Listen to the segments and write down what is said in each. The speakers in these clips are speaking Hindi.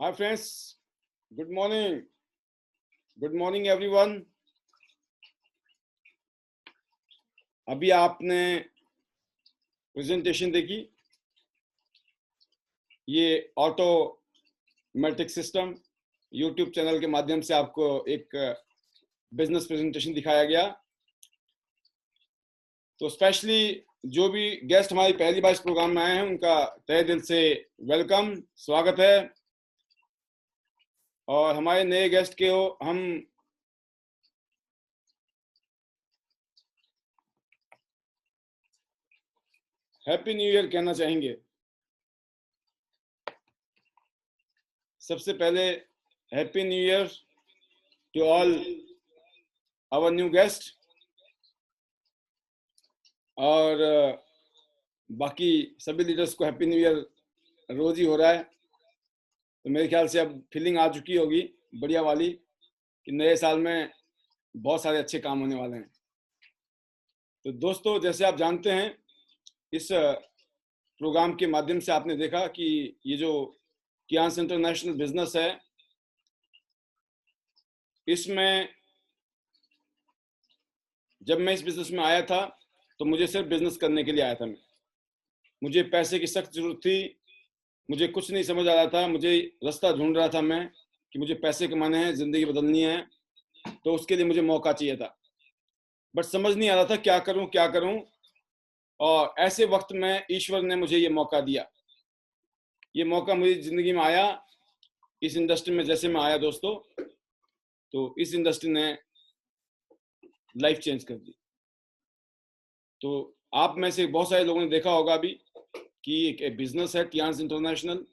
Hi friends, good morning. Good morning everyone. अभी आपने प्रेजेंटेशन देखी, ये ऑटोमेटिक सिस्टम यूट्यूब चैनल के माध्यम से आपको एक बिजनेस प्रेजेंटेशन दिखाया गया। तो स्पेशली जो भी गेस्ट हमारी पहली बार इस प्रोग्राम में आए हैं उनका तहे दिल से वेलकम, स्वागत है। और हमारे नए गेस्ट के हम हैप्पी न्यू ईयर कहना चाहेंगे। सबसे पहले happy new year to all our new guest. और बाकी सभी लीडर्स को हैप्पी न्यू ईयर रोज ही हो रहा है, तो मेरे ख्याल से अब फीलिंग आ चुकी होगी बढ़िया वाली कि नए साल में बहुत सारे अच्छे काम होने वाले हैं। तो दोस्तों, जैसे आप जानते हैं, इस प्रोग्राम के माध्यम से आपने देखा कि ये जो कियांस इंटरनेशनल बिजनेस है, इसमें जब मैं इस बिजनेस में आया था तो मुझे सिर्फ बिजनेस करने के लिए आया था। मुझे पैसे की सख्त जरूरत थी, मुझे कुछ नहीं समझ आ रहा था, मुझे रास्ता ढूंढ रहा था मैं कि मुझे पैसे कमाने हैं, जिंदगी बदलनी है, तो उसके लिए मुझे मौका चाहिए था, बट समझ नहीं आ रहा था क्या करूं क्या करूं। और ऐसे वक्त में ईश्वर ने मुझे ये मौका दिया। ये मौका मुझे जिंदगी में आया इस इंडस्ट्री में। जैसे मैं आया दोस्तों, तो इस इंडस्ट्री ने लाइफ चेंज कर दी। तो आप में से बहुत सारे लोगों ने देखा होगा अभी कि एक बिजनेस है कियांस इंटरनेशनल,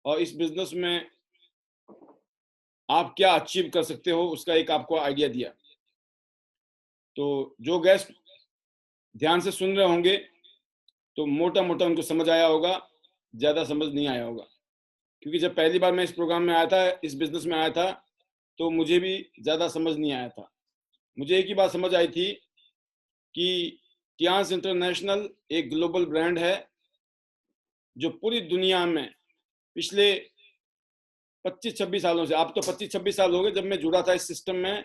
और इस बिजनेस में आप क्या अचीव कर सकते हो उसका एक आपको आइडिया दिया। तो जो गेस्ट ध्यान से सुन रहे होंगे तो मोटा मोटा उनको समझ आया होगा, ज्यादा समझ नहीं आया होगा, क्योंकि जब पहली बार मैं इस प्रोग्राम में आया था, इस बिजनेस में आया था, तो मुझे भी ज्यादा समझ नहीं आया था। मुझे एक ही बात समझ आई थी कि कियांस इंटरनेशनल एक ग्लोबल ब्रांड है जो पूरी दुनिया में पिछले 25-26 सालों से, आप तो 25-26 साल हो गए जब मैं जुड़ा था इस सिस्टम में,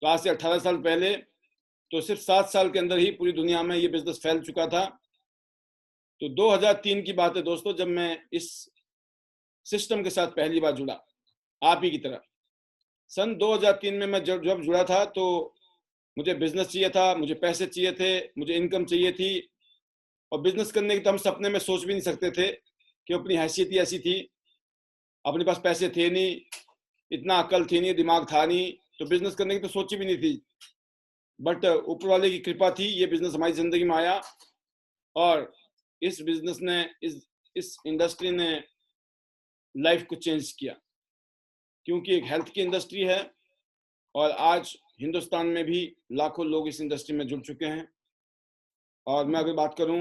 तो आज से 18 साल पहले, तो सिर्फ 7 साल के अंदर ही पूरी दुनिया में ये बिजनेस फैल चुका था। तो 2003 की बात है दोस्तों, जब मैं इस सिस्टम के साथ पहली बार जुड़ा, आप ही की तरह। सन 2003 में मैं जब जुड़ा था तो मुझे बिजनेस चाहिए था, मुझे पैसे चाहिए थे, मुझे इनकम चाहिए थी। और बिजनेस करने की तो हम सपने में सोच भी नहीं सकते थे, कि अपनी हैसियत ही ऐसी थी, अपने पास पैसे थे नहीं, इतना अकल थी नहीं, दिमाग था नहीं, तो बिजनेस करने की तो सोची भी नहीं थी। बट ऊपर वाले की कृपा थी, ये बिजनेस हमारी जिंदगी में आया, और इस बिजनेस ने, इस इंडस्ट्री ने लाइफ को चेंज किया, क्योंकि एक हेल्थ की इंडस्ट्री है और आज हिंदुस्तान में भी लाखों लोग इस इंडस्ट्री में जुड़ चुके हैं। और मैं अगर बात करूं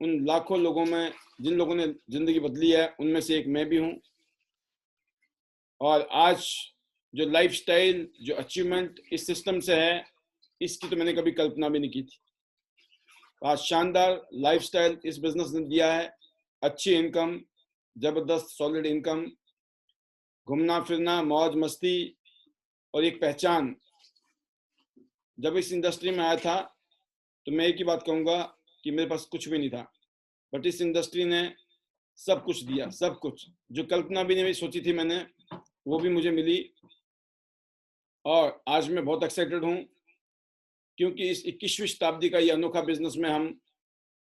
उन लाखों लोगों में जिन लोगों ने जिंदगी बदली है, उनमें से एक मैं भी हूं। और आज जो लाइफस्टाइल, जो अचीवमेंट इस सिस्टम से है, इसकी तो मैंने कभी कल्पना भी नहीं की थी। आज शानदार लाइफस्टाइल इस बिजनेस ने दिया है, अच्छी इनकम, जबरदस्त सॉलिड इनकम, घूमना फिरना, मौज मस्ती, और एक पहचान। जब इस इंडस्ट्री में आया था तो मैं एक ही बात कहूंगा कि मेरे पास कुछ भी नहीं था, बट इस इंडस्ट्री ने सब कुछ दिया, सब कुछ जो कल्पना भी नहीं सोची थी मैंने, वो भी मुझे मिली। और आज मैं बहुत एक्साइटेड हूं, क्योंकि इस 21वीं शताब्दी का ये अनोखा बिजनेस में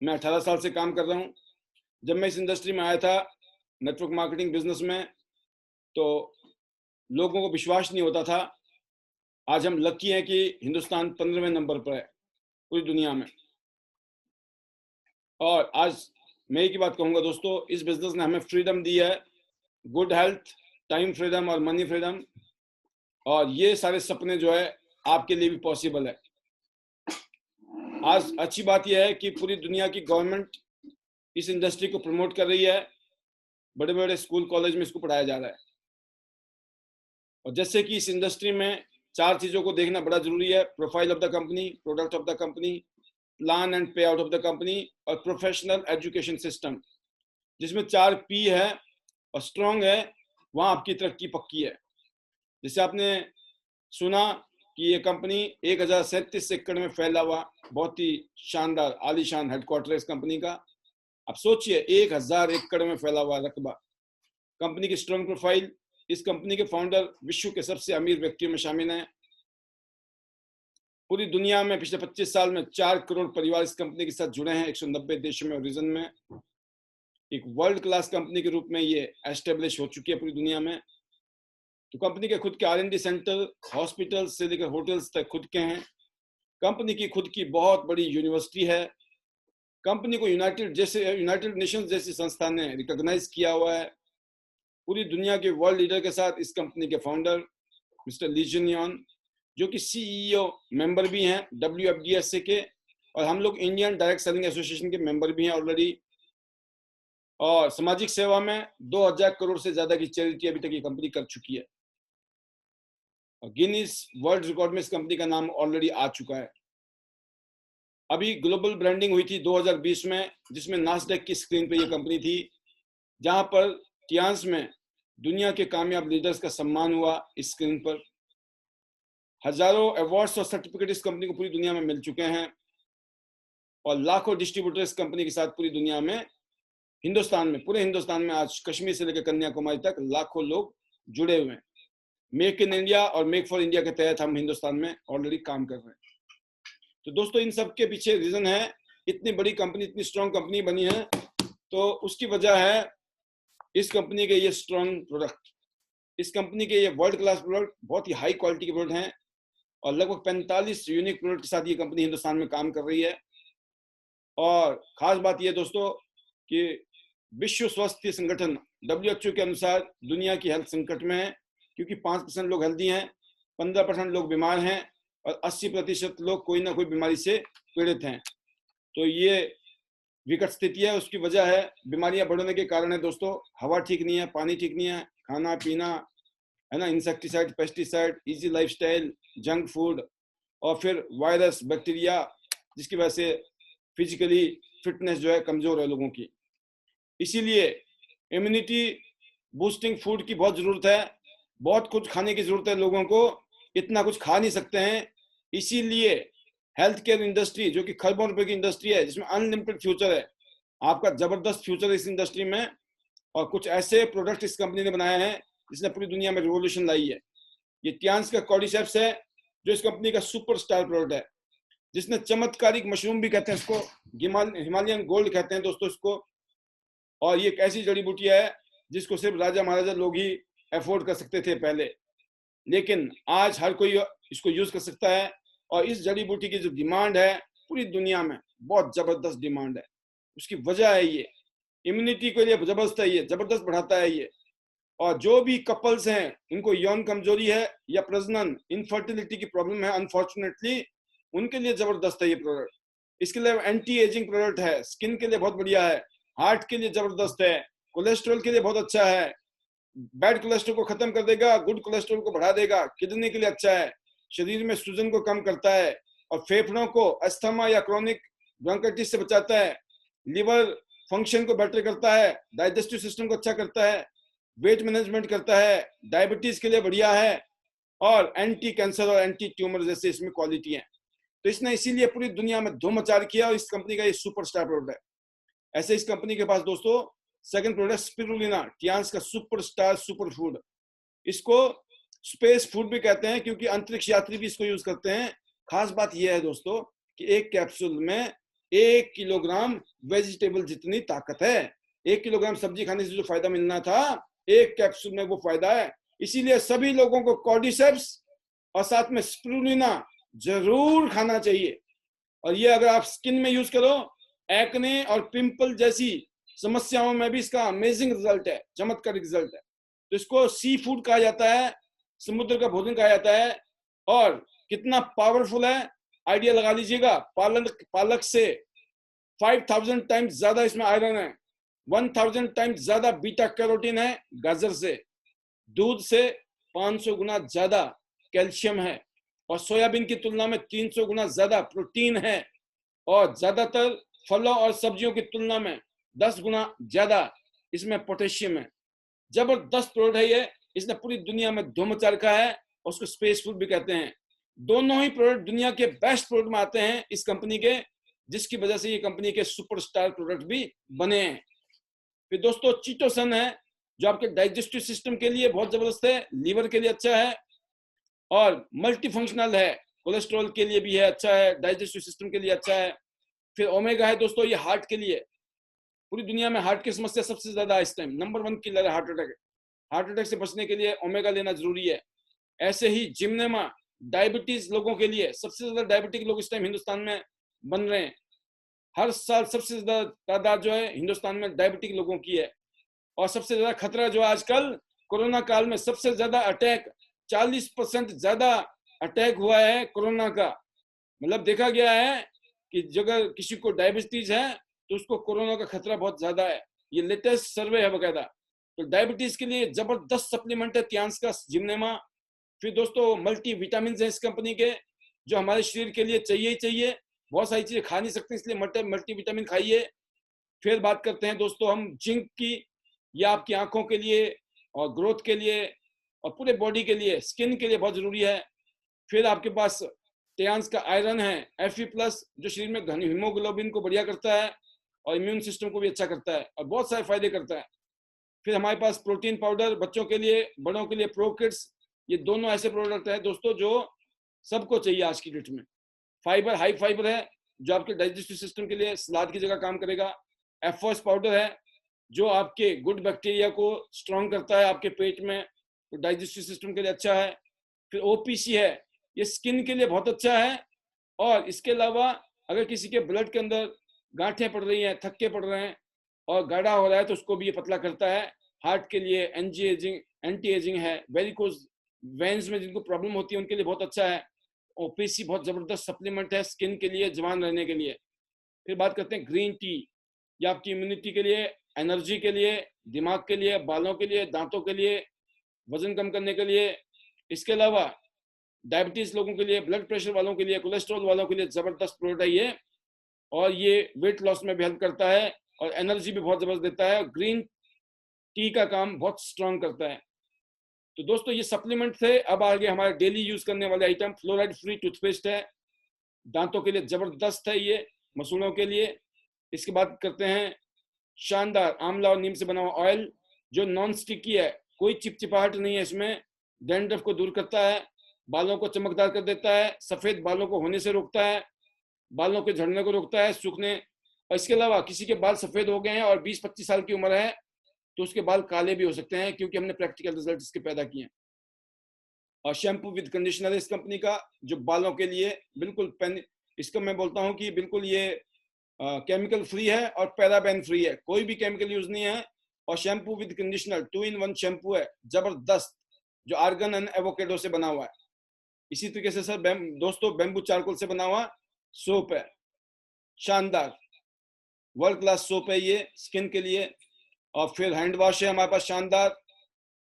मैं 18 साल से काम कर रहा हूं। जब मैं इस इंडस्ट्री में आया था नेटवर्क मार्केटिंग बिजनेस में, तो लोगों को विश्वास नहीं होता था। आज हम लकी हैं कि हिंदुस्तान 15वें नंबर पर है पूरी दुनिया में। और आज मैं एक ही बात कहूंगा दोस्तों, इस बिजनेस ने हमें फ्रीडम दी है, गुड हेल्थ, टाइम फ्रीडम और मनी फ्रीडम। और ये सारे सपने जो है आपके लिए भी पॉसिबल है। आज अच्छी बात यह है कि पूरी दुनिया की गवर्नमेंट इस इंडस्ट्री को प्रमोट कर रही है, बड़े बड़े स्कूल कॉलेज में इसको पढ़ाया जा रहा है। और जैसे कि इस इंडस्ट्री में 4 चीजों को देखना बड़ा जरूरी है: profile of the company, product of the company, plan and पे आउट ऑफ द कंपनी, और प्रोफेशनल एजुकेशन सिस्टम, जिसमें 4 P है: और स्ट्रांग है, वहां आपकी तरक्की पक्की है। जैसे आपने सुना कि ये कंपनी 1037 एकड़ में फैला हुआ, बहुत ही शानदार आलीशान हेडक्वार्टर है इस कंपनी का। अब सोचिए 1000 एकड़ में फैला हुआ रकबा। कंपनी की स्ट्रांग प्रोफाइल, इस कंपनी के फाउंडर विश्व के सबसे अमीर व्यक्तियों में शामिल हैं। पूरी दुनिया में पिछले 25 साल में 4 करोड़ परिवार इस कंपनी के साथ जुड़े हैं, 190 देशों में और रीजन में। एक वर्ल्ड क्लास कंपनी के रूप में ये एस्टेब्लिश हो चुकी है पूरी दुनिया में। तो कंपनी के खुद के R&D सेंटर, हॉस्पिटल से लेकर होटल्स तक खुद के हैं। कंपनी की खुद की बहुत बड़ी यूनिवर्सिटी है। कंपनी को यूनाइटेड नेशंस जैसी संस्था ने रिकॉग्नाइज किया हुआ है। पूरी दुनिया के वर्ल्ड लीडर के साथ इस कंपनी के फाउंडर मिस्टर ली जुन, जो कि CEO मेंबर भी हैं WFDSA के, और हम लोग इंडियन डायरेक्ट सेलिंग एसोसिएशन के मेंबर भी हैं ऑलरेडी। और सामाजिक सेवा में 2000 करोड़ से ज्यादा की चैरिटी अभी तक ये कंपनी कर चुकी है। और गिनीज वर्ल्ड रिकॉर्ड में इस कंपनी का नाम ऑलरेडी आ चुका है। अभी ग्लोबल ब्रांडिंग हुई थी 2020 में, जिसमें नास्डैक की स्क्रीन पे ये कंपनी थी, जहां पर टियान्स में दुनिया के कामयाब लीडर्स का सम्मान हुआ। इस स्क्रीन पर हजारों अवार्ड्स और सर्टिफिकेट इस कंपनी को पूरी दुनिया में मिल चुके हैं, और लाखों डिस्ट्रीब्यूटर इस कंपनी के साथ पूरी दुनिया में, हिंदुस्तान में, पूरे हिंदुस्तान में आज कश्मीर से लेकर कन्याकुमारी तक लाखों लोग जुड़े हुए हैं। मेक इन इंडिया और मेक फॉर इंडिया के तहत हम हिंदुस्तान में ऑलरेडी काम कर रहे हैं। तो दोस्तों, इन सब के पीछे रीजन है, इतनी बड़ी कंपनी, इतनी स्ट्रॉन्ग कंपनी बनी है, तो उसकी वजह है इस कंपनी के ये स्ट्रॉन्ग प्रोडक्ट। इस कंपनी के ये वर्ल्ड क्लास प्रोडक्ट, बहुत ही हाई क्वालिटी के प्रोडक्ट हैं, और लगभग 45 यूनिक प्रोडक्ट के साथ ये कंपनी हिंदुस्तान में काम कर रही है। और खास बात यह दोस्तों कि विश्व स्वास्थ्य संगठन WHO के अनुसार दुनिया की हेल्थ संकट में है, क्योंकि 5% लोग हेल्दी हैं, 15% लोग बीमार हैं, और 80% लोग कोई ना कोई बीमारी से पीड़ित हैं। तो ये विकट स्थिति है। उसकी वजह है, बीमारियां बढ़ने के कारण है दोस्तों, हवा ठीक नहीं है, पानी ठीक नहीं है, खाना पीना है ना, insecticide, pesticide, easy lifestyle, junk food, और फिर वायरस, बैक्टीरिया, जिसकी वजह से फिजिकली फिटनेस जो है कमजोर है लोगों की। इसीलिए इम्यूनिटी बूस्टिंग फूड की बहुत जरूरत है। बहुत कुछ खाने की जरूरत है लोगों को, इतना कुछ खा नहीं सकते हैं। इसीलिए हेल्थ केयर इंडस्ट्री, जो कि खरबों रुपए की इंडस्ट्री है, जिसमें अनलिमिटेड फ्यूचर है, आपका जबरदस्त फ्यूचर है इस इंडस्ट्री में। और कुछ ऐसे प्रोडक्ट इस कंपनी ने बनाए हैं जिसने पूरी दुनिया में रिवॉल्यूशन लाई है। ये टियान्स का कॉर्डिसेप्स है, जो इस कंपनी का सुपरस्टार प्रोडक्ट है, जिसने चमत्कारिक मशरूम भी कहते हैं इसको, हिमालयन गोल्ड कहते हैं दोस्तों इसको। और ये एक ऐसी जड़ी बूटी है जिसको सिर्फ राजा महाराजा लोग ही अफोर्ड कर सकते थे पहले, लेकिन आज हर कोई इसको यूज कर सकता है। और इस जड़ी बूटी की जो डिमांड है पूरी दुनिया में, बहुत जबरदस्त डिमांड है। उसकी वजह है ये इम्यूनिटी के लिए जबरदस्त है, ये जबरदस्त बढ़ाता है ये। और जो भी कपल्स हैं, इनको यौन कमजोरी है या प्रजनन इनफर्टिलिटी की प्रॉब्लम है, अनफॉर्चुनेटली उनके लिए जबरदस्त है ये प्रोडक्ट। इसके लिए एंटी एजिंग प्रोडक्ट है, स्किन के लिए बहुत बढ़िया है, हार्ट के लिए जबरदस्त है, कोलेस्ट्रॉल के लिए बहुत अच्छा है, बैड कोलेस्ट्रॉल को खत्म कर देगा, गुड कोलेस्ट्रॉल को बढ़ा देगा, किडनी के लिए अच्छा है, शरीर में सूजन को कम करता है, और फेफड़ों को अस्थमा या क्रोनिक ब्रोंकाइटिस से बचाता है, लिवर फंक्शन को बेटर करता है, डाइजेस्टिव सिस्टम को अच्छा करता है, वेट मैनेजमेंट करता है, डायबिटीज के लिए बढ़िया है, और एंटी कैंसर और एंटी ट्यूमर जैसे इसमें क्वालिटी है। तो इसने इसीलिए पूरी दुनिया में धूम मचा किया, और इस कंपनी का ये सुपरस्टार प्रोडक्ट है। ऐसे इस कंपनी के पास दोस्तों सेकंड प्रोडक्ट स्पिरुलिना, टियान्स का सुपरस्टार सुपर फूड। इसको स्पेस फूड भी कहते हैं, क्योंकि अंतरिक्ष यात्री भी इसको यूज करते हैं। खास बात यह है दोस्तों कि एक कैप्सूल में 1 किलोग्राम वेजिटेबल जितनी ताकत है। 1 किलोग्राम सब्जी खाने से जो फायदा मिलना था, एक कैप्सूल में वो फायदा है। इसीलिए सभी लोगों को कॉर्डिसेप्स और साथ में स्पिरुलिना जरूर खाना चाहिए। और ये अगर आप स्किन में यूज करो, एक्ने और पिंपल जैसी समस्याओं में भी इसका अमेजिंग रिजल्ट है, चमत्कारिक रिजल्ट है। तो इसको सी फूड कहा जाता है, समुद्र का भोजन कहा जाता है। और कितना पावरफुल है, आइडिया लगा लीजिएगा। पालक से 5000 टाइम्स ज्यादा इसमें आयरन है, 1000 टाइम्स ज्यादा बीटा कैरोटीन है गाजर से, दूध से 500 गुना ज्यादा कैल्शियम है, और सोयाबीन की तुलना में 300 गुना ज्यादा प्रोटीन है, और ज्यादातर फलों और सब्जियों की तुलना में 10 गुना ज्यादा इसमें पोटेशियम है। जबरदस्त प्रोडक्ट है ये, इसने पूरी दुनिया में धूम मचा रखा है, और उसको स्पेस फूड भी कहते हैं। दोनों ही प्रोडक्ट दुनिया के बेस्ट प्रोडक्ट में आते हैं इस कंपनी के, जिसकी वजह से ये कंपनी के सुपरस्टार प्रोडक्ट भी बने हैं। फिर दोस्तों चीटोसन है, जो आपके डाइजेस्टिव सिस्टम के लिए बहुत जबरदस्त है, लीवर के लिए अच्छा है, और मल्टी फंक्शनल है, कोलेस्ट्रॉल के लिए भी है अच्छा है, डाइजेस्टिव सिस्टम के लिए अच्छा है। फिर ओमेगा है दोस्तों, ये हार्ट के लिए, पूरी दुनिया में हार्ट की समस्या सबसे ज्यादा इस टाइम नंबर 1 किलर है हार्ट अटैक। हार्ट अटैक से बचने के लिए ओमेगा लेना जरूरी है। ऐसे ही जिम्नेमा, डायबिटीज लोगों के लिए, सबसे ज्यादा डायबिटिक लोग इस टाइम हिंदुस्तान में बन रहे हैं। हर साल सबसे ज्यादा तादाद जो है हिंदुस्तान में डायबिटिक लोगों की है। और सबसे ज्यादा खतरा जो आजकल कोरोना काल में सबसे ज्यादा अटैक, 40% ज्यादा अटैक हुआ है कोरोना का। मतलब देखा गया है कि अगर किसी को डायबिटीज है तो उसको कोरोना का खतरा बहुत ज्यादा है। ये लेटेस्ट सर्वे है बकायदा। तो डायबिटीज के लिए जबरदस्त सप्लीमेंट है थियांस का जिम्नेमा। फिर दोस्तों मल्टी विटामिन है इस कंपनी के, जो हमारे शरीर के लिए चाहिए ही चाहिए। बहुत सारी चीजें खा नहीं सकते, इसलिए मल्टी विटामिन खाइए। फिर बात करते हैं दोस्तों हम जिंक की। यह आपकी आंखों के लिए और ग्रोथ के लिए और पूरे बॉडी के लिए, स्किन के लिए बहुत जरूरी है। फिर आपके पास थियांस का आयरन है Fe+, जो शरीर में घन हीमोग्लोबिन को बढ़िया करता है और इम्यून सिस्टम को भी अच्छा करता है और बहुत सारे फायदे करता है। फिर हमारे पास प्रोटीन पाउडर, बच्चों के लिए बड़ों के लिए प्रो किड्स। ये दोनों ऐसे प्रोडक्ट हैं दोस्तों जो सबको चाहिए आज की डेट में। फाइबर, हाई फाइबर है, जो आपके डाइजेस्टिव सिस्टम के लिए सलाद की जगह काम करेगा। एफओएस पाउडर है, जो आपके गुड बैक्टीरिया को स्ट्रॉन्ग करता है आपके पेट में, तो डाइजेस्टिव सिस्टम के लिए अच्छा है। फिर ओपीसी है, ये स्किन के लिए बहुत अच्छा है। और इसके अलावा अगर किसी के ब्लड के अंदर गांठें पड़ रही हैं, थक्के पड़ रहे हैं और गाढ़ा हो रहा है, तो उसको भी ये पतला करता है। हार्ट के लिए एंटी एजिंग है। वेरिकोज वेन्स में जिनको प्रॉब्लम होती है उनके लिए बहुत अच्छा है। ओपीसी बहुत जबरदस्त सप्लीमेंट है स्किन के लिए, जवान रहने के लिए। फिर बात करते हैं ग्रीन टी। ये आपकी इम्यूनिटी के लिए, एनर्जी के लिए, दिमाग के लिए, बालों के लिए, दांतों के लिए, वजन कम करने के लिए। इसके अलावा डायबिटीज लोगों के लिए, ब्लड प्रेशर वालों के लिए, कोलेस्ट्रॉल वालों के लिए जबरदस्त प्रोडक्ट है ये। और ये वेट लॉस में भी हेल्प करता है और एनर्जी भी बहुत जबरदस्त देता है। ग्रीन टी का काम बहुत स्ट्रांग करता है। तो दोस्तों ये सप्लीमेंट थे। अब आगे हमारे डेली यूज करने वाले आइटम, फ्लोराइड फ्री टूथपेस्ट है, दांतों के लिए जबरदस्त है ये, मसूड़ों के लिए। इसके बाद करते हैं शानदार आंवला और नीम से बना हुआ ऑयल, जो नॉन स्टिकी है, कोई चिपचिपाहट नहीं है इसमें, डैंड्रफ को दूर करता है, बालों को चमकदार कर देता है, सफेद बालों को होने से रोकता है, बालों के झड़ने को रोकता है, सूखने। और इसके अलावा किसी के बाल सफेद हो गए हैं और 20-25 साल की उम्र है तो उसके बाल काले भी हो सकते हैं, क्योंकि हमने प्रैक्टिकल रिजल्ट इसके पैदा किए हैं। और शैम्पू विद कंडीशनर इस कंपनी का, जो बालों के लिए बिल्कुल इसको मैं बोलता हूँ कि बिल्कुल ये केमिकल फ्री है और पैराबेन फ्री है, कोई भी केमिकल यूज नहीं है। और shampoo with conditioner 2-in-1 shampoo है, जबरदस्त, जो आर्गन एंड एवोकेडो से बना हुआ है। इसी तरीके से सर दोस्तों बेम्बू चारकोल से बना हुआ सोप है, शानदार वर्ल्ड क्लास सोप है ये स्किन के लिए। और फिर हैंड वॉश है हमारे पास शानदार।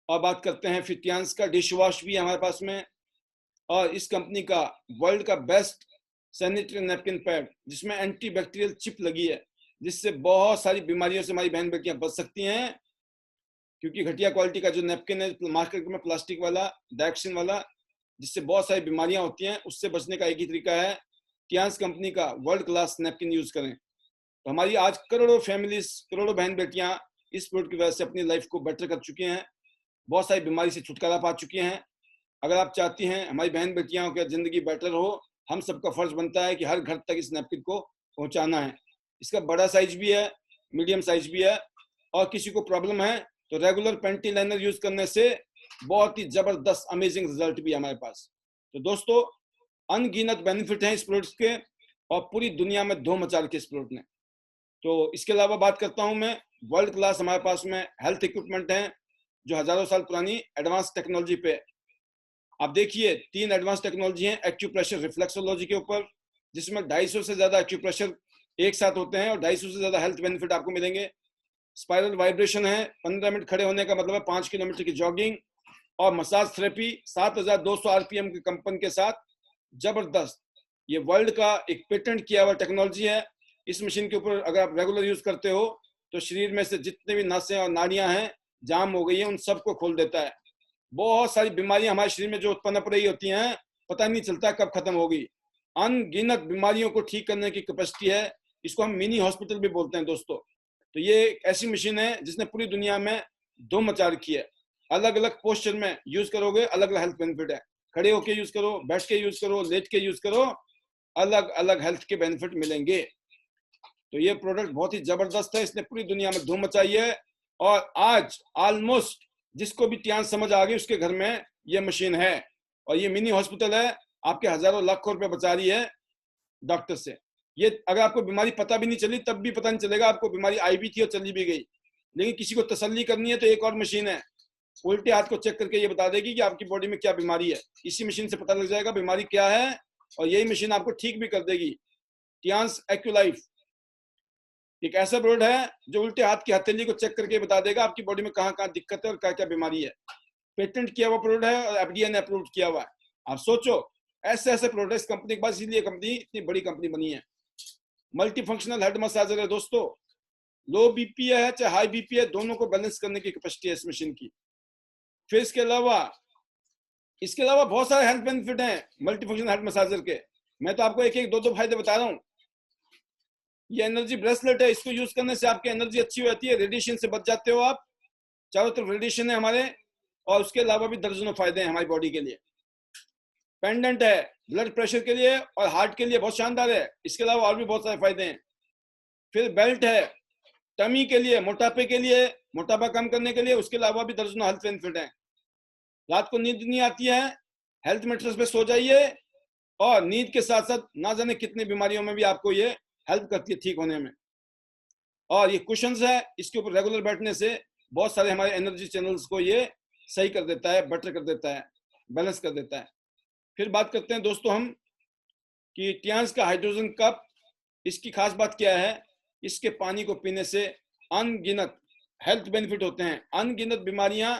और बात करते हैं फिर थियांस का डिश वॉश भी है हमारे पास में। और इस कंपनी का वर्ल्ड का बेस्ट सैनिटरी नैपकिन पैड, जिसमें एंटी बैक्टीरियल चिप लगी है, जिससे बहुत सारी बीमारियों से हमारी बहन बेटियां बच सकती हैं। क्योंकि घटिया क्वालिटी का जो नैपकिन है मार्केट में प्लास्टिक वाला, डायक्सिन वाला, जिससे बहुत सारी बीमारियां होती हैं, उससे बचने का एक ही तरीका है, थियांस कंपनी का वर्ल्ड क्लास नैपकिन यूज करें। तो हमारी आज करोड़ों फैमिलीज, करोड़ों बहन बेटियां इस प्रोडक्ट की वजह से अपनी लाइफ को बेटर कर चुकी हैं, बहुत सारी बीमारी से छुटकारा पा चुकी हैं। अगर आप चाहती हैं हमारी बहन बेटियों की जिंदगी बेटर हो, हम सबका फर्ज बनता है कि हर घर तक इस नैपकिन को पहुंचाना है। इसका बड़ा साइज भी है, मीडियम साइज भी है। और किसी को प्रॉब्लम है तो रेगुलर पेंटी लाइनर यूज करने से बहुत ही जबरदस्त अमेजिंग रिजल्ट भी है हमारे पास। तो दोस्तों अनगिनत बेनिफिट हैं इस प्रोडक्ट के और पूरी दुनिया में धूम मचा रखी इस प्रोडक्ट ने। तो इसके अलावा बात करता हूं मैं, वर्ल्ड क्लास हमारे पास में हेल्थ इक्विपमेंट हैं, जो हजारों साल पुरानी एडवांस टेक्नोलॉजी पे। आप देखिए 3 एडवांस टेक्नोलॉजी हैं एक्यूप्रेशर रिफ्लेक्सोलॉजी के ऊपर, जिसमें 250 से ज्यादा एक्यूप्रेशर एक साथ होते हैं और 250 से ज्यादा हेल्थ बेनिफिट आपको मिलेंगे। स्पाइरल वाइब्रेशन है, 15 मिनट खड़े होने का मतलब है 5 किलोमीटर की जॉगिंग। और मसाज थेरेपी 7200 आरपीएम के कंपन के साथ, जबरदस्त। ये वर्ल्ड का एक पेटेंट किया हुआ टेक्नोलॉजी है। इस मशीन के ऊपर अगर आप रेगुलर यूज करते हो तो शरीर में से जितने भी नसें और नाड़ियां हैं जाम हो गई है उन सबको खोल देता है। बहुत सारी बीमारियां हमारे शरीर में जो उत्पन्न हो रही होती हैं, पता नहीं चलता कब खत्म होगी। अनगिनत बीमारियों को ठीक करने की कैपेसिटी है। इसको हम मिनी हॉस्पिटल भी बोलते हैं दोस्तों। तो ये एक ऐसी मशीन है जिसने पूरी दुनिया में धूम मचा रखी है। अलग अलग पोस्चर में यूज करोगे, अलग अलग हेल्थ बेनिफिट है। खड़े होके यूज करो, बैठ के यूज करो, लेट के यूज करो, अलग अलग हेल्थ के बेनिफिट मिलेंगे। तो ये प्रोडक्ट बहुत ही जबरदस्त है, इसने पूरी दुनिया में धूम मचाई है। और आज ऑलमोस्ट जिसको भी टियांस समझ आ गई उसके घर में ये मशीन है। और ये मिनी हॉस्पिटल है, आपके हजारों लाखों रुपए बचा रही है डॉक्टर से। ये अगर आपको बीमारी पता भी नहीं चली तब भी पता नहीं चलेगा आपको बीमारी आई भी थी और चली भी गई। लेकिन किसी को तसल्ली करनी है तो एक और मशीन है, उल्टे हाथ को चेक करके ये बता देगी कि आपकी बॉडी में क्या बीमारी है। इसी मशीन से पता लग जाएगा बीमारी क्या है, और यही मशीन आपको ठीक भी कर देगी। टियांस एक्यूलाइफ एक ऐसा प्रोडक्ट है जो उल्टे हाथ की हथेली को चेक करके बता देगा आपकी बॉडी में कहाँ कहाँ दिक्कत है और क्या क्या बीमारी है। पेटेंट किया हुआ प्रोडक्ट है और एफडीए ने अप्रूव किया हुआ है। आप सोचो, ऐसे ऐसे प्रोडक्ट इस कंपनी के पास, इसीलिए कंपनी इतनी बड़ी कंपनी बनी है। मल्टी फंक्शनल हेड मसाजर है दोस्तों। लो बीपी है चाहे हाई बीपी है, दोनों को बैलेंस करने की कैपेसिटी है इस मशीन की। फिर इसके अलावा बहुत सारे हेल्थ बेनिफिट हैं मल्टी फंक्शनल हेड मसाजर के। मैं तो आपको एक एक दो फायदे बता रहा हूँ। ये एनर्जी ब्रेसलेट है, इसको यूज करने से आपकी एनर्जी अच्छी हो जाती है, रेडिएशन से बच जाते हो आप। चारों तरफ रेडिएशन है हमारे, और उसके अलावा भी दर्जनों फायदे हैं हमारी बॉडी के लिए। पेंडेंट है, ब्लड प्रेशर के लिए और हार्ट के लिए बहुत शानदार है। इसके अलावा और भी बहुत सारे फायदे हैं। फिर बेल्ट है, टमी के लिए, मोटापे के लिए, मोटापा कम करने के लिए। उसके अलावा भी दर्जनों हेल्थ बेनिफिट हैं। रात को नींद नहीं आती है, हेल्थ मैटर्स पे सो जाइए, और नींद के साथ साथ ना जाने कितनी बीमारियों में भी आपको ये हेल्प करती है ठीक होने में। और ये कुशन्स है, इसके ऊपर रेगुलर बैठने से बहुत सारे हमारे एनर्जी चैनल्स को ये सही कर देता है, बेटर कर देता है, बैलेंस कर देता है। फिर बात करते हैं दोस्तों हम कि टियांस का हाइड्रोजन कप, इसकी खास बात क्या है। इसके पानी को पीने से अनगिनत हेल्थ बेनिफिट होते हैं। अनगिनत बीमारियां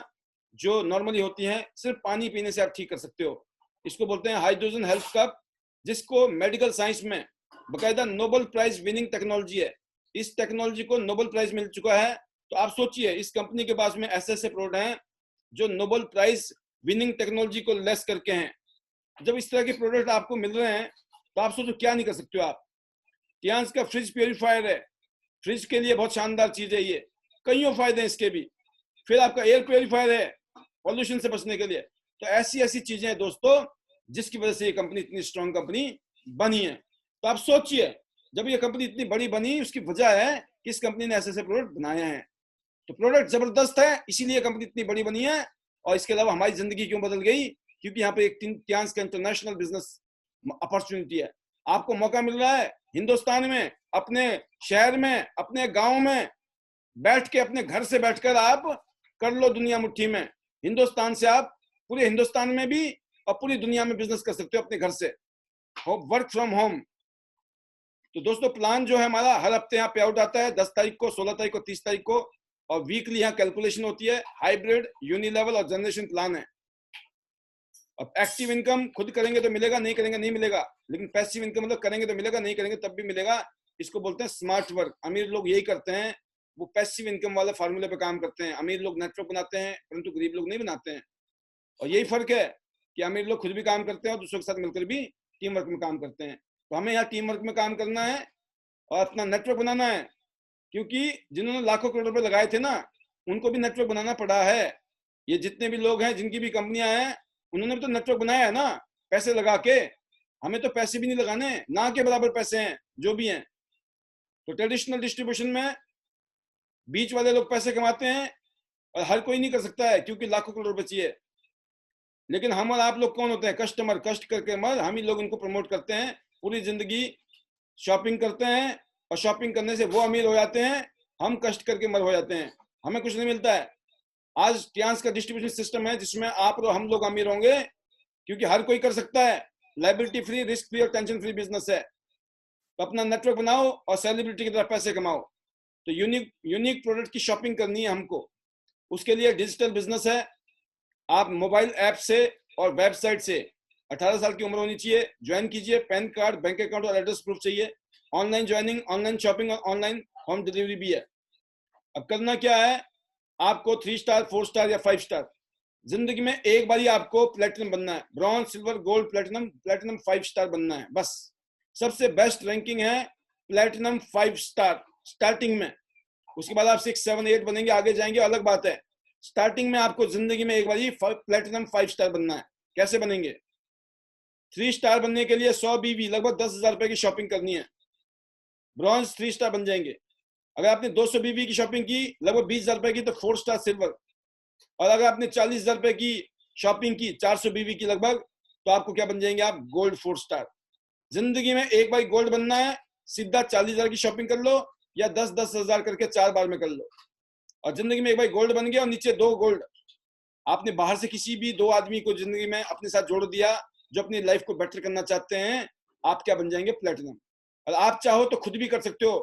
जो नॉर्मली होती हैं सिर्फ पानी पीने से आप ठीक कर सकते हो। इसको बोलते हैं हाइड्रोजन हेल्थ कप, जिसको मेडिकल साइंस में बकायदा नोबेल प्राइज विनिंग टेक्नोलॉजी है। इस टेक्नोलॉजी को नोबेल प्राइज मिल चुका है। तो आप सोचिए, इस कंपनी के पास में ऐसे ऐसे प्रोडक्ट हैं जो नोबेल प्राइज विनिंग टेक्नोलॉजी को लेस करके हैं। जब इस तरह के प्रोडक्ट आपको मिल रहे हैं तो आप सोचो क्या नहीं कर सकते हो आप। टियांस का फ्रिज प्योरीफायर है, फ्रिज के लिए बहुत शानदार चीज है ये, कईयों फायदे हैं इसके भी। फिर आपका एयर प्योरीफायर है पॉल्यूशन से बचने के लिए। तो ऐसी ऐसी चीजें हैं दोस्तों जिसकी वजह से ये कंपनी इतनी स्ट्रॉन्ग कंपनी बनी है। तो आप सोचिए, जब ये कंपनी इतनी बड़ी बनी उसकी वजह है कि इस कंपनी ने ऐसे ऐसे प्रोडक्ट बनाए हैं। तो प्रोडक्ट जबरदस्त है, इसीलिए कंपनी इतनी बड़ी बनी है। और इसके अलावा हमारी जिंदगी क्यों बदल गई, क्योंकि यहाँ पे एक टियांस का इंटरनेशनल बिजनेस अपॉर्चुनिटी है। आपको मौका मिल रहा है हिंदुस्तान में, अपने शहर में, अपने गांव में बैठ के, अपने घर से बैठकर आप कर लो दुनिया मुट्ठी में। हिंदुस्तान से आप पूरे हिंदुस्तान में भी और पूरी दुनिया में बिजनेस कर सकते हो अपने घर से, वर्क फ्रॉम होम। तो दोस्तों प्लान जो है हमारा, हर हफ्ते यहाँ पे आउट आता है 10 तारीख को, 16 तारीख को, 30 तारीख को, और वीकली यहाँ कैलकुलेशन होती है। हाइब्रिड, यूनिलेवल और जनरेशन प्लान है। अब एक्टिव इनकम खुद करेंगे तो मिलेगा, नहीं करेंगे नहीं मिलेगा। लेकिन पैसिव इनकम मतलब करेंगे तो मिलेगा, नहीं करेंगे तब भी मिलेगा। इसको बोलते हैं स्मार्ट वर्क। अमीर लोग यही करते हैं, वो पैसिव इनकम वाले फार्मूले पे काम करते हैं। अमीर लोग नेटवर्क बनाते हैं परंतु गरीब लोग नहीं बनाते हैं। और यही फर्क है कि अमीर लोग खुद भी काम करते हैं और दूसरों के साथ मिलकर भी टीम वर्क में काम करते हैं। तो हमें यहाँ टीम वर्क में काम करना है और अपना नेटवर्क बनाना है, क्योंकि जिन्होंने लाखों करोड़ रुपए लगाए थे ना, उनको भी नेटवर्क बनाना पड़ा है। ये जितने भी लोग हैं, जिनकी भी कंपनियां हैं, उन्होंने भी तो नेटवर्क बनाया है ना, पैसे लगा के। हमें तो पैसे भी नहीं लगाने, ना के बराबर पैसे हैं जो भी हैं। तो ट्रेडिशनल डिस्ट्रीब्यूशन में बीच वाले लोग पैसे कमाते हैं और हर कोई नहीं कर सकता है, क्योंकि लाखों करोड़ रुपए चाहिए। लेकिन हम और आप लोग कौन होते हैं? कस्टमर। कष्ट करके मर, हम ही लोग इनको प्रमोट करते हैं। पूरी जिंदगी शॉपिंग करते हैं और शॉपिंग करने से वो अमीर हो जाते हैं, हम कष्ट करके मर हो जाते हैं, हमें कुछ नहीं मिलता है। आज टियांस का डिस्ट्रीब्यूशन सिस्टम है जिसमें आप और हम लोग अमीर होंगे, क्योंकि हर कोई कर सकता है। लायबिलिटी फ्री, रिस्क फ्री और टेंशन फ्री बिजनेस है। तो अपना नेटवर्क बनाओ और सेलिब्रिटी की तरह पैसे कमाओ। तो यूनिक प्रोडक्ट की शॉपिंग करनी है हमको, उसके लिए डिजिटल बिजनेस है। आप मोबाइल ऐप से और वेबसाइट से 18 साल की उम्र होनी चाहिए, ज्वाइन कीजिए। पैन कार्ड, बैंक अकाउंट और एड्रेस प्रूफ चाहिए। ऑनलाइन ज्वाइनिंग, ऑनलाइन शॉपिंग और ऑनलाइन होम डिलीवरी भी है। अब करना क्या है, आपको 3 स्टार, 4 स्टार या 5 स्टार, जिंदगी में एक बार ही आपको प्लेटिनम बनना है। Bronze, silver, gold, platinum, platinum 5 star बनना है बस। सबसे बेस्ट रैंकिंग है प्लेटिनम 5 स्टार स्टार्टिंग में। उसके बाद आप 6, 7, 8 बनेंगे, आगे जाएंगे, अलग बात है। स्टार्टिंग में आपको जिंदगी में एक बार ही प्लेटिनम 5 स्टार बनना है। कैसे बनेंगे? 3 स्टार बनने के लिए 100 बीवी, लगभग 10,000 रुपए की शॉपिंग करनी है। ब्रॉन्ज 3 स्टार बन जाएंगे। अगर आपने 200 बीवी की शॉपिंग की, लगभग 20,000 रुपए की, तो 4 स्टार सिल्वर। और अगर आपने 40,000 रुपए की शॉपिंग की, 400 बीवी की लगभग, तो आपको क्या बन जाएंगे आप? Gold 4 star. जिंदगी में एक बार गोल्ड बनना है, सीधा 40,000 की शॉपिंग कर लो, या 10-10 हजार करके 4 बार में कर लो। और जिंदगी में एक बार गोल्ड बन गया और नीचे 2 गोल्ड, आपने बाहर से किसी भी 2 आदमी को जिंदगी में अपने साथ जोड़ दिया जो अपनी लाइफ को बेटर करना चाहते हैं, आप क्या बन जाएंगे? प्लेटिनम। और आप चाहो तो खुद भी कर सकते हो,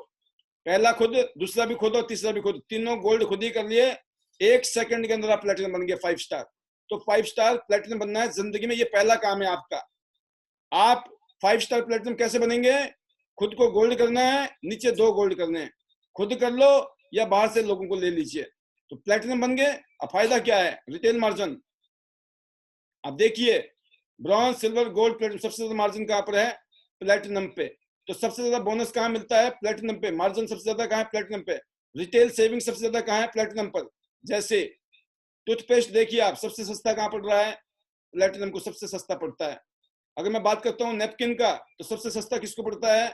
पहला खुद, दूसरा भी खुद और तीसरा भी खुद, तीनों गोल्ड खुद ही कर लिए। 1 सेकंड के अंदर आप प्लेटिनम बन गए 5 स्टार। तो 5 स्टार प्लेटिनम बनना है जिंदगी में, ये पहला काम है आपका। आप 5 स्टार प्लेटिनम कैसे बनेंगे? खुद को गोल्ड करना है, नीचे 2 गोल्ड करने हैं, खुद कर लो या बाहर से लोगों को ले लीजिए, तो प्लेटिनम बन गए। अब फायदा क्या है? Retail margin. अब देखिए, ब्रॉन्ज, सिल्वर, गोल्ड, प्लेटिनम, सबसे ज्यादा मार्जिन कहां पर है? प्लेटिनम पे। तो सबसे ज्यादा बोनस कहां मिलता है? प्लेटिनम पे। मार्जिन सबसे ज्यादा कहां है? प्लेटिनम पे। रिटेल सेविंग सबसे ज्यादा कहां है? प्लेटिनम पर। जैसे टूथपेस्ट देखिए आप, सबसे सस्ता कहां पड़ रहा है? प्लेटिनम को सबसे सस्ता पड़ता है। अगर मैं बात करता हूं नैपकिन का, तो सबसे सस्ता किसको पड़ता है?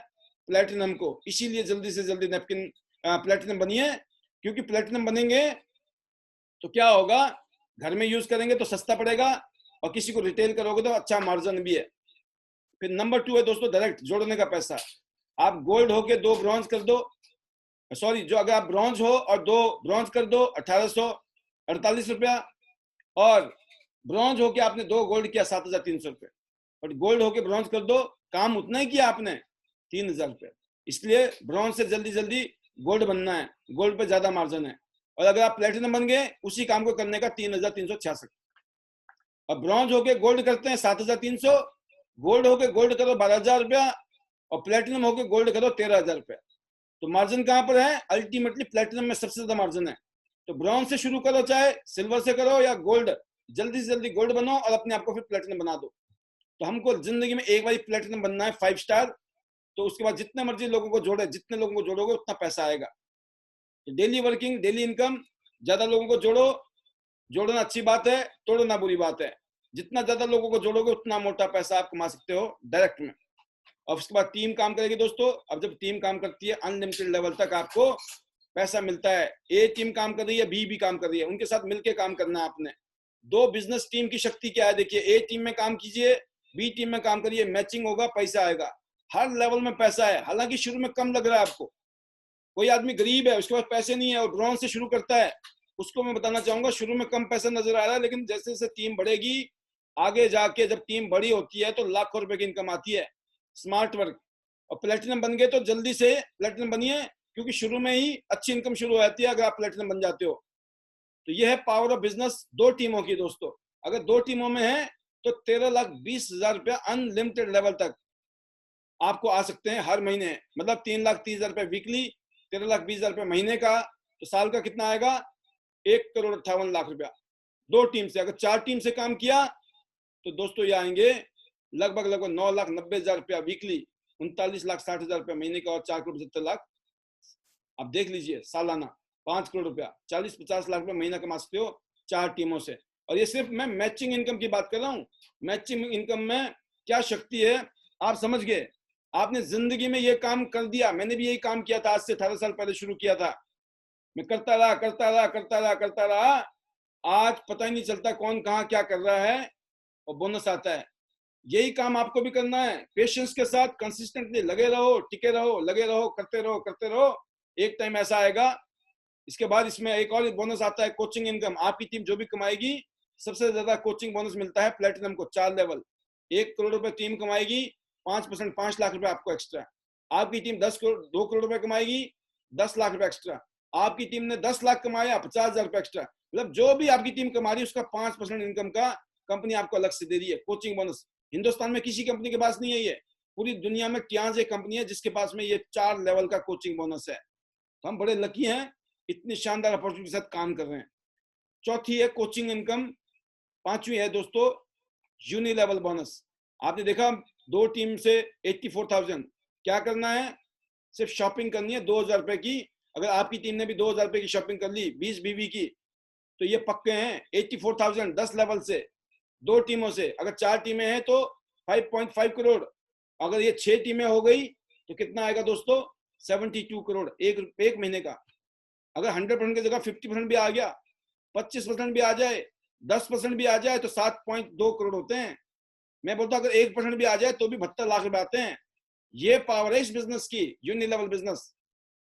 प्लेटिनम को। इसीलिए जल्दी से जल्दी नैपकिन प्लेटिनम बनिए, क्योंकि प्लेटिनम बनेंगे तो क्या होगा? घर में यूज करेंगे तो सस्ता पड़ेगा, और किसी को रिटेल करोगे तो अच्छा मार्जिन भी है। फिर नंबर 2 है दोस्तों, डायरेक्ट जोड़ने का पैसा। आप गोल्ड होके 2 ब्रॉन्ज कर दो, सॉरी, जो अगर आप ब्रॉन्ज हो और 2 ब्रॉन्ज कर दो, 1848 रुपया। और ब्रॉन्ज होके आपने 2 गोल्ड किया, 7,300 रुपये। और गोल्ड होके ब्रॉन्ज कर दो, काम उतना ही किया आपने, 3,000 रुपये। इसलिए ब्रॉन्ज से जल्दी जल्दी गोल्ड बनना है, गोल्ड पे ज्यादा मार्जिन है। और अगर आप प्लेटिनम बन गए, उसी काम को करने का 3,366। और ब्रॉन्ज होके गोल्ड करते हैं 7,300, गोल्ड होके गोल्ड करो 12,000 रुपया, और प्लेटिनम होके गोल्ड करो 13,000 रुपया। तो मार्जिन कहां पर है? अल्टीमेटली प्लेटिनम में सबसे ज्यादा मार्जिन है। तो ब्रॉन्ज से शुरू करो, चाहे सिल्वर से करो या गोल्ड, जल्दी से जल्दी गोल्ड बनो और अपने आप को फिर प्लेटिनम बना दो। तो हमको जिंदगी में एक बार प्लेटिनम बनना है 5 स्टार। तो उसके बाद जितने मर्जी लोगों को जोड़े, जितने लोगों को जोड़ोगे उतना पैसा आएगा। तो डेली वर्किंग, डेली इनकम, ज्यादा लोगों को जोड़ो। जोड़ना अच्छी बात है, तोड़ना बुरी बात है। जितना ज्यादा लोगों को जोड़ोगे उतना मोटा पैसा आप कमा सकते हो डायरेक्ट में। और उसके बाद टीम काम करेगी दोस्तों। अब जब टीम काम करती है, अनलिमिटेड लेवल तक आपको पैसा मिलता है। ए टीम काम कर रही है, बी भी काम कर रही है, उनके साथ मिलकर काम करना है आपने। 2 बिजनेस टीम की शक्ति क्या है? देखिए, ए टीम में काम कीजिए, बी टीम में काम करिए, मैचिंग होगा, पैसा आएगा। हर लेवल में पैसा है। हालांकि शुरू में कम लग रहा है आपको, कोई आदमी गरीब है, उसके पास पैसे नहीं है और ब्रॉन्ज से शुरू करता है, उसको मैं बताना चाहूंगा शुरू में कम पैसा नजर आ रहा है, लेकिन जैसे जैसे टीम बढ़ेगी, आगे जाके जब टीम बड़ी होती है तो लाखों रुपए की इनकम आती है। Smart work. और प्लेटिनम बन गए तो जल्दी से प्लेटिनम बनिए, क्योंकि शुरू में ही अच्छी इनकम शुरू हो जाती है अगर आप प्लेटिनम बन जाते हो। तो यह है पावर ऑफ बिजनेस 2 टीमों की दोस्तों। अगर 2 टीमों में है तो 13,20,000 रुपया अनलिमिटेड लेवल तक आपको आ सकते हैं हर महीने। मतलब 3,30,000 रुपए वीकली, 13,20,000 रुपए महीने का, तो साल का कितना आएगा? 1,58,00,000 रुपया 2 टीम से। अगर 4 टीम से काम किया तो दोस्तों ये आएंगे लगभग 9,90,000 रुपया वीकली, 39,60,000 रुपया महीने का, और 4,75,00,000 आप देख लीजिए सालाना। 5 करोड़ रुपया, 40-50 लाख रुपया महीना कमा सकते हो 4 टीमों से। और ये सिर्फ मैं मैचिंग इनकम की बात कर रहा हूँ। मैचिंग इनकम में क्या शक्ति है आप समझ गए। आपने जिंदगी में ये काम कर दिया, मैंने भी यही काम किया था, आज से 18 साल पहले शुरू किया था। मैं करता रहा करता रहा करता रहा करता रहा, आज पता ही नहीं चलता कौन कहाँ क्या कर रहा है, और बोनस आता है। यही काम आपको भी करना है, पेशेंस के साथ कंसिस्टेंटली लगे रहो, टिके रहो, लगे रहो, करते रहो करते रहो। एक टाइम ऐसा आएगा। इसके बाद इसमें एक और बोनस आता है, कोचिंग इनकम। आपकी टीम जो भी कमाएगी, सबसे ज्यादा कोचिंग बोनस मिलता है प्लेटिनम को, 4 लेवल। 1 करोड़ रुपए टीम कमाएगी, 5%, 5 लाख रुपए आपको एक्स्ट्रा। आपकी टीम 2 करोड़ रुपए कमाएगी, 10 लाख रुपए एक्स्ट्रा। आपकी टीम ने 10 लाख कमाया, 50,000 रुपए एक्स्ट्रा। मतलब जो भी आपकी टीम कमा रही है उसका 5% इनकम का कंपनी आपको अलग से दे रही है कोचिंग बोनस। हिंदुस्तान में किसी कंपनी के पास नहीं है ये, पूरी दुनिया में ट्याज एक कंपनी है जिसके पास में ये 4 लेवल का कोचिंग बोनस है। तो हम बड़े लकी हैं इतनी शानदार अपॉर्चुनिटी के साथ काम कर रहे हैं। चौथी है कोचिंग इनकम। पांचवी है दोस्तों यूनि लेवल बोनस। आपने देखा 2 टीम से 84,000। क्या करना है? सिर्फ शॉपिंग करनी है 2,000 रुपए की। अगर आपकी टीम ने भी 2,000 रुपए की शॉपिंग कर ली 20 बीवी की, तो ये पक्के हैं 84,000 10 लेवल से, 2 टीमों से। अगर 4 टीमें हैं तो 5.5 करोड़। अगर ये 6 टीमें हो गई तो कितना आएगा दोस्तों? 72 करोड़ एक महीने का। अगर 100% की जगह 50% भी आ गया, 25% भी आ जाए, 10% भी आ जाए तो 7.2 करोड़ होते हैं। मैं बोलता हूं अगर 1% भी आ जाए तो भी 72 लाख रुपए आते हैं। ये पावर है इस बिजनेस की, यूनि लेवल बिजनेस।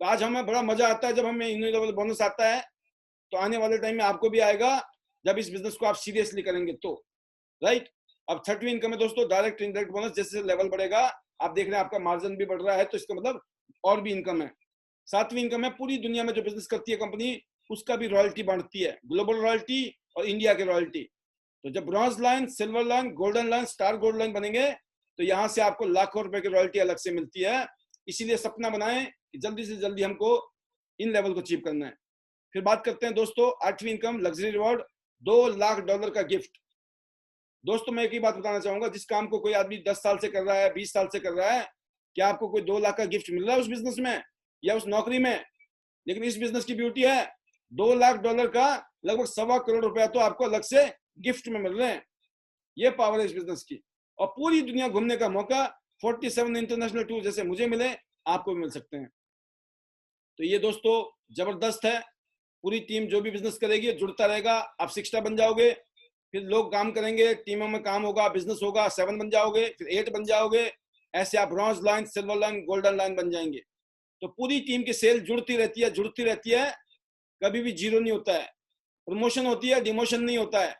तो आज हमें बड़ा मजा आता है जब हमें यूनि लेवल बोनस आता है, तो आने वाले टाइम में आपको भी आएगा जब इस बिजनेस को आप सीरियसली करेंगे तो। राइट। अब 3rd इनकम है दोस्तों डायरेक्ट इनडायरेक्ट बोनस। जैसे लेवल बढ़ेगा, आप देख रहे हैं आपका मार्जिन भी बढ़ रहा है, तो इसका मतलब और भी इनकम है। 7वीं इनकम है पूरी दुनिया में जो बिजनेस करती है कंपनी, उसका भी रॉयल्टी बांटती है, ग्लोबल रॉयल्टी और इंडिया के रॉयल्टी। तो जब bronze line, silver line, golden line, star gold line बनेंगे, तो यहाँ से आपको लाखों रुपए की रॉयल्टी अलग से मिलती है। इसीलिए सपना बनाएं कि जल्दी से जल्दी हमको इन लेवल को अचीव करना है। फिर बात करते हैं दोस्तों 8वीं इनकम लग्जरी रिवॉर्ड, $2 लाख का गिफ्ट। दोस्तों मैं एक ही बात बताना चाहूंगा, जिस काम को कोई आदमी 10 साल से कर रहा है, 20 साल से कर रहा है, क्या आपको कोई 2 लाख का गिफ्ट मिल रहा है उस बिजनेस में या उस नौकरी में? लेकिन इस बिजनेस की ब्यूटी है $2 लाख का लगभग 1.25 करोड़ रुपया तो आपको अलग से गिफ्ट में मिल रहे हैं। ये पावर है इस बिजनेस की। और पूरी दुनिया घूमने का मौका 47 इंटरनेशनल टूर जैसे मुझे मिले, आपको भी मिल सकते हैं। तो ये दोस्तों जबरदस्त है। पूरी टीम जो भी बिजनेस करेगी जुड़ता रहेगा, आप 6 बन जाओगे, फिर लोग काम करेंगे, टीमों में काम होगा, बिजनेस होगा, 7 बन जाओगे, फिर 8 बन जाओगे। ऐसे आप bronze line, silver line, golden line बन जाएंगे। तो पूरी टीम की सेल जुड़ती रहती है, जुड़ती रहती है, कभी भी जीरो नहीं होता है। प्रमोशन होती है, डिमोशन नहीं होता है।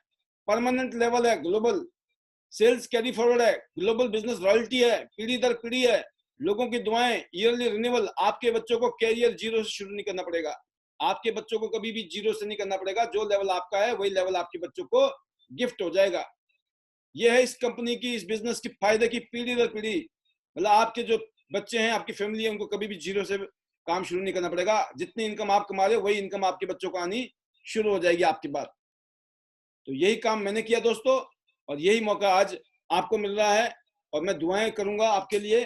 परमानेंट लेवल है, ग्लोबल सेल्स कैरी फॉरवर्ड है, ग्लोबल बिजनेस रॉयल्टी है, पीढ़ी दर पीढ़ी है, लोगों की दुआएं, ईयरली रिन्यूअल। आपके बच्चों को कैरियर जीरो से शुरू नहीं करना पड़ेगा। आपके बच्चों को कभी भी जीरो से नहीं करना पड़ेगा। जो लेवल आपका है वही लेवल आपके बच्चों को गिफ्ट हो जाएगा। यह है इस कंपनी की, इस बिजनेस की फायदे की पीढ़ी दर पीढ़ी। मतलब आपके जो बच्चे हैं, आपकी फैमिली है, उनको कभी भी जीरो से काम शुरू नहीं करना पड़ेगा। जितनी इनकम आप कमा रहे हो वही इनकम आपके बच्चों को आनी शुरू हो जाएगी आपके बाद। तो यही काम मैंने किया दोस्तों, और यही मौका आज आपको मिल रहा है। और मैं दुआएं करूंगा आपके लिए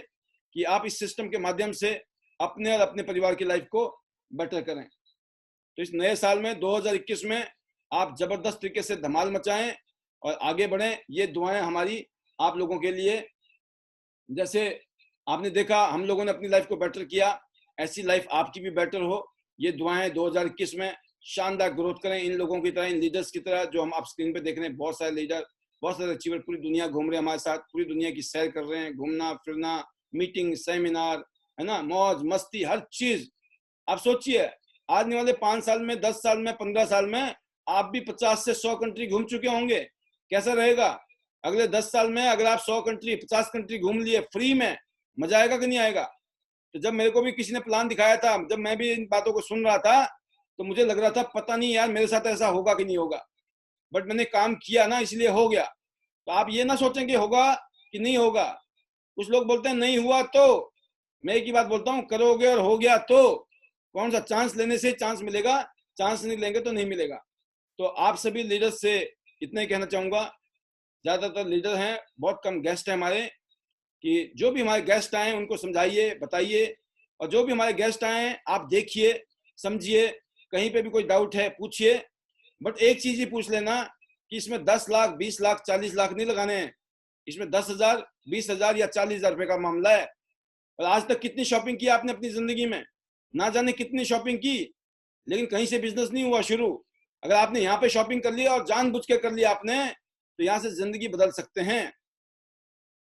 कि आप इस सिस्टम के माध्यम से अपने और अपने परिवार की लाइफ को बेटर करें। तो इस नए साल में 2021 में आप जबरदस्त तरीके से धमाल मचाएं और आगे बढ़ें। ये दुआएं हमारी आप लोगों के लिए। जैसे आपने देखा हम लोगों ने अपनी लाइफ को बेटर किया, ऐसी लाइफ आपकी भी बेटर हो। ये दुआएं 2021 में शानदार ग्रोथ करें इन लोगों की तरह, इन लीडर्स की तरह जो हम आप स्क्रीन पे देख रहे हैं। बहुत सारे लीडर, बहुत सारे अचीवर पूरी दुनिया घूम रहे हैं हमारे साथ, पूरी दुनिया की सैर कर रहे हैं, घूमना फिरना, मीटिंग, सेमिनार, है ना, मौज मस्ती, हर चीज। आप सोचिए आने वाले 5 साल में, 10 साल में, 15 साल में आप भी 50 से 100 कंट्री घूम चुके होंगे। कैसा रहेगा अगले 10 साल में अगर आप 100 कंट्री, 50 कंट्री घूम लिए फ्री में? मजा आएगा कि नहीं आएगा? तो जब मेरे को भी किसी ने प्लान दिखाया था, जब मैं भी इन बातों को सुन रहा था, तो मुझे लग रहा था पता नहीं यार मेरे साथ ऐसा होगा कि नहीं होगा, बट मैंने काम किया ना, इसलिए हो गया। तो आप ये ना सोचें कि होगा कि नहीं होगा। कुछ लोग बोलते हैं नहीं हुआ तो, मैं एक ही बात बोलता हूँ, करोगे और हो गया तो। कौन सा चांस लेने से चांस मिलेगा, चांस नहीं लेंगे तो नहीं मिलेगा। तो आप सभी लीडर्स से इतना ही कहना चाहूंगा, ज्यादातर लीडर हैं, बहुत कम गेस्ट हैं हमारे, कि जो भी हमारे गेस्ट आए उनको समझाइए, बताइए। और जो भी हमारे गेस्ट आए आप देखिए, समझिए, कहीं पे भी कोई डाउट है पूछिए। बट एक चीज ही पूछ लेना कि इसमें 10 लाख, 20 लाख, 40 लाख नहीं लगाने हैं। इसमें 10,000, 20,000 या 40,000 रुपए का मामला है। और आज तक कितनी शॉपिंग की आपने अपनी जिंदगी में, ना जाने कितनी शॉपिंग की, लेकिन कहीं से बिजनेस नहीं हुआ शुरू। अगर आपने यहाँ पे शॉपिंग कर लिया और जानबूझ के कर लिया आपने, तो यहाँ से जिंदगी बदल सकते हैं।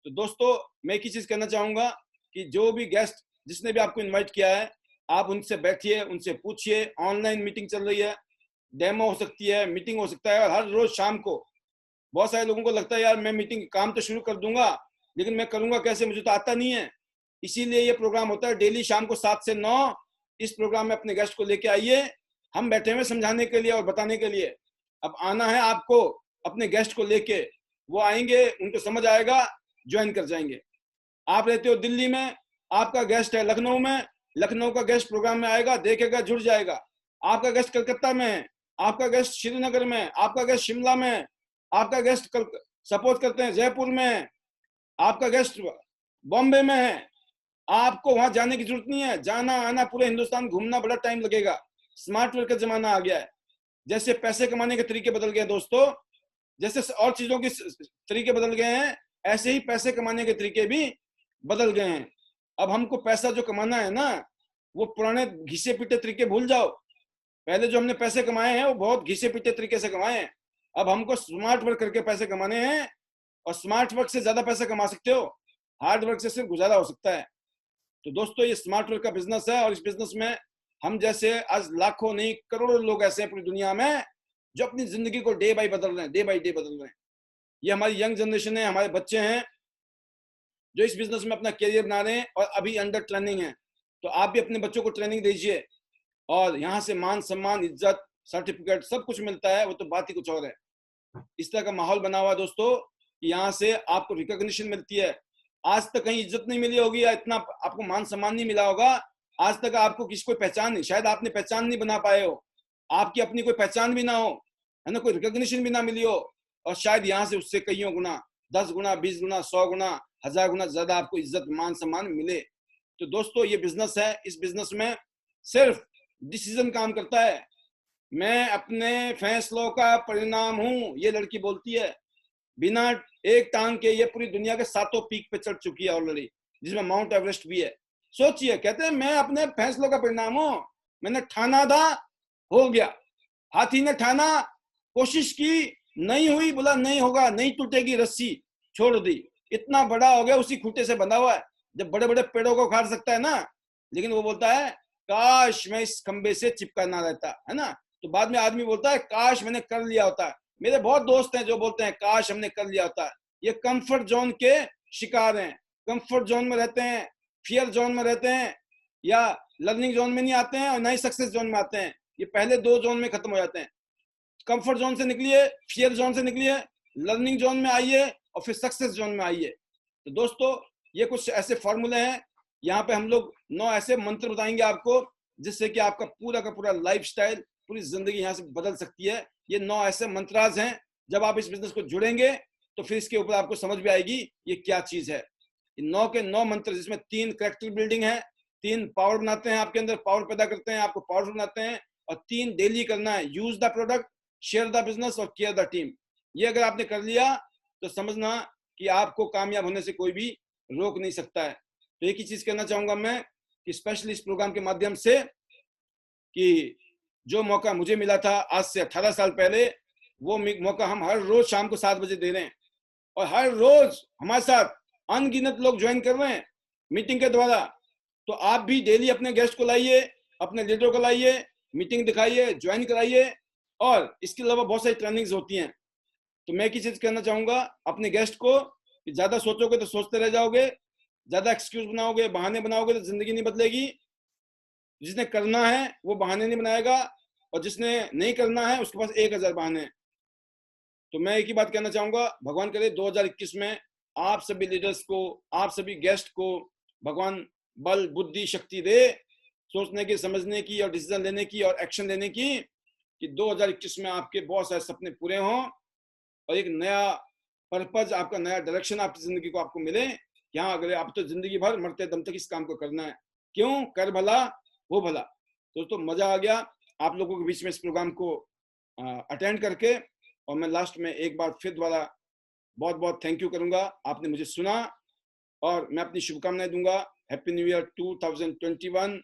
तो दोस्तों मैं एक ही चीज कहना चाहूंगा कि जो भी गेस्ट जिसने भी आपको इनवाइट किया है, आप उनसे बैठिए, उनसे पूछिए। ऑनलाइन मीटिंग चल रही है, डेमो हो सकती है, मीटिंग हो सकता है, और हर रोज शाम को। बहुत सारे लोगों को लगता है यार मैं मीटिंग काम तो शुरू कर दूंगा, लेकिन मैं करूंगा कैसे, मुझे तो आता नहीं है। इसीलिए ये प्रोग्राम होता है डेली शाम को 7 से 9। इस प्रोग्राम में अपने गेस्ट को लेके आइए, हम बैठे हुए समझाने के लिए और बताने के लिए। अब आना है आपको अपने गेस्ट को लेके, वो आएंगे, उनको समझ आएगा, ज्वाइन कर जाएंगे। आप रहते हो दिल्ली में, आपका गेस्ट है लखनऊ में, लखनऊ का गेस्ट प्रोग्राम में आएगा, देखेगा, जुड़ जाएगा। आपका गेस्ट कलकत्ता में है, आपका गेस्ट श्रीनगर में, आपका गेस्ट शिमला में, आपका गेस्ट सपोज करते हैं जयपुर में, आपका गेस्ट बॉम्बे में है। आपको वहां जाने की जरूरत नहीं है, जाना आना पूरे हिंदुस्तान घूमना बड़ा टाइम लगेगा। स्मार्ट वर्क का जमाना आ गया है। जैसे पैसे कमाने के तरीके बदल गए दोस्तों, जैसे और चीजों के तरीके बदल गए हैं, ऐसे ही पैसे कमाने के तरीके भी बदल गए हैं। अब हमको पैसा जो कमाना है ना, वो पुराने घिसे पीटे तरीके भूल जाओ। पहले जो हमने पैसे कमाए हैं वो बहुत घिसे पीटे तरीके से कमाए हैं। अब हमको स्मार्ट वर्क करके पैसे कमाने हैं, और स्मार्ट वर्क से ज्यादा पैसे कमा सकते हो, हार्ड वर्क से सिर्फ गुजारा हो सकता है। तो दोस्तों ये स्मार्ट वर्क का बिजनेस है, और इस बिजनेस में हम जैसे आज लाखों नहीं करोड़ों लोग ऐसे हैं पूरी दुनिया में जो अपनी जिंदगी को डे बाय बदल रहे हैं, डे बाय डे बदल रहे हैं। ये हमारी यंग जनरेशन है, हमारे बच्चे हैं जो इस बिजनेस में अपना करियर बना रहे हैं और अभी अंडर ट्रेनिंग है। तो आप भी अपने बच्चों को ट्रेनिंग दीजिए, और यहाँ से मान सम्मान इज्जत सर्टिफिकेट सब कुछ मिलता है, वो तो बात ही कुछ और है। इस तरह का माहौल बना हुआ दोस्तों कि यहाँ से आपको रिकॉग्निशन मिलती है। आज तक कहीं इज्जत नहीं मिली होगी या इतना आपको मान सम्मान नहीं मिला होगा, आज तक आपको किसी कोई पहचान नहीं, शायद आपने पहचान नहीं बना पाए हो, आपकी अपनी कोई पहचान भी ना हो, है ना, कोई रिकॉग्निशन भी ना मिली हो, और शायद यहाँ से उससे कईयों गुना 10 गुना 20 गुना 100 गुना 1000 गुना ज्यादा आपको इज्जत मान सम्मान मिले। तो दोस्तों ये बिजनेस है, इस बिजनेस में सिर्फ डिसीजन काम करता है। मैं अपने फैसलों का परिणाम हूं, ये लड़की बोलती है। बिना एक टांग के ये पूरी दुनिया के 7 पीक पे चढ़ चुकी है ऑलरेडी, जिसमें माउंट एवरेस्ट भी है। सोचिए, कहते हैं मैं अपने फैसलों का परिणाम हूं, मैंने ठाना था, हो गया। हाथी ने ठाना, कोशिश की, नहीं हुई, बोला नहीं होगा, नहीं टूटेगी रस्सी, छोड़ दी। इतना बड़ा हो गया, उसी खूंटे से बंधा हुआ है। जब बड़े बड़े पेड़ों को उखाड़ सकता है ना, लेकिन वो बोलता है काश मैं इस खंबे से चिपका ना रहता, है ना। तो बाद में आदमी बोलता है काश मैंने कर लिया होता। मेरे बहुत दोस्त हैं जो बोलते हैं काश हमने कर लिया होता। ये कंफर्ट जोन के शिकार हैं, कंफर्ट जोन में रहते हैं, फियर जोन में रहते हैं, या लर्निंग जोन में नहीं आते हैं और ना ही सक्सेस जोन में आते हैं। ये पहले 2 जोन में खत्म हो जाते हैं। कंफर्ट जोन से निकलिए, फियर जोन से निकलिए, लर्निंग जोन में आइए, और फिर सक्सेस जोन में आइए। तो दोस्तों ये कुछ ऐसे फॉर्मूले हैं, यहाँ पे हम लोग 9 ऐसे मंत्र बताएंगे आपको, जिससे कि आपका पूरा का पूरा लाइफस्टाइल, पूरी जिंदगी यहाँ से बदल सकती है। ये 9 ऐसे मंत्राज हैं, जब आप इस बिजनेस को जुड़ेंगे तो फिर इसके ऊपर आपको समझ भी आएगी ये क्या चीज है। 9 के 9 मंत्र, जिसमें 3 कैरेक्टर बिल्डिंग है, 3 पावर बनाते हैं, आपके अंदर पावर पैदा करते हैं, आपको पावरफुल बनाते हैं, और 3 डेली करना है, use the product, share the business और केयर द टीम। ये अगर आपने कर लिया तो समझना कि आपको कामयाब होने से कोई भी रोक नहीं सकता है। तो एक ही चीज कहना चाहूंगा मैं कि स्पेशली इस प्रोग्राम के माध्यम से, कि जो मौका मुझे मिला था आज से 18 साल पहले, वो मौका हम हर रोज शाम को 7 बजे दे रहे हैं, और हर रोज हमारे साथ अनगिनत लोग ज्वाइन कर रहे हैं मीटिंग के द्वारा। तो आप भी डेली अपने गेस्ट को लाइए, अपने लीडर को लाइए, मीटिंग दिखाइए, ज्वाइन कराइए, और इसके अलावा बहुत सारी ट्रेनिंग्स होती हैं। तो मैं एक ही चीज कहना चाहूंगा अपने गेस्ट को कि ज्यादा सोचोगे तो सोचते रह जाओगे, ज्यादा एक्सक्यूज बनाओगे, बहाने बनाओगे तो जिंदगी नहीं बदलेगी। जिसने करना है वो बहाने नहीं बनाएगा, और जिसने नहीं करना है उसके पास 1000 बहाने हैं। तो मैं एक ही बात कहना चाहूंगा, भगवान करे 2021 में आप सभी लीडर्स को, आप सभी गेस्ट को भगवान बल बुद्धि शक्ति दे, सोचने की, समझने की, और डिसीजन लेने की, और एक्शन लेने की, कि 2021 में आपके बहुत सारे सपने पूरे हों, और एक नया पर्पज, आपका नया डायरेक्शन आपकी जिंदगी को आपको मिले। यहाँ अगर आप तो जिंदगी भर मरते दम तक इस काम को करना है, क्यों, कर भला हो भला। दोस्तों मजा आ गया आप लोगों के बीच में इस प्रोग्राम को अटेंड करके, और मैं लास्ट में एक बार फिर दोबारा बहुत बहुत थैंक यू करूंगा, आपने मुझे सुना, और मैं अपनी शुभकामनाएं दूंगा। Happy new year 2021,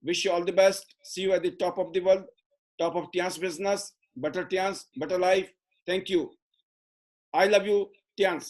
wish you all the best, see you at the top of the world, top of Tians business, better Tians, better life. Thank you. I love you, Tians.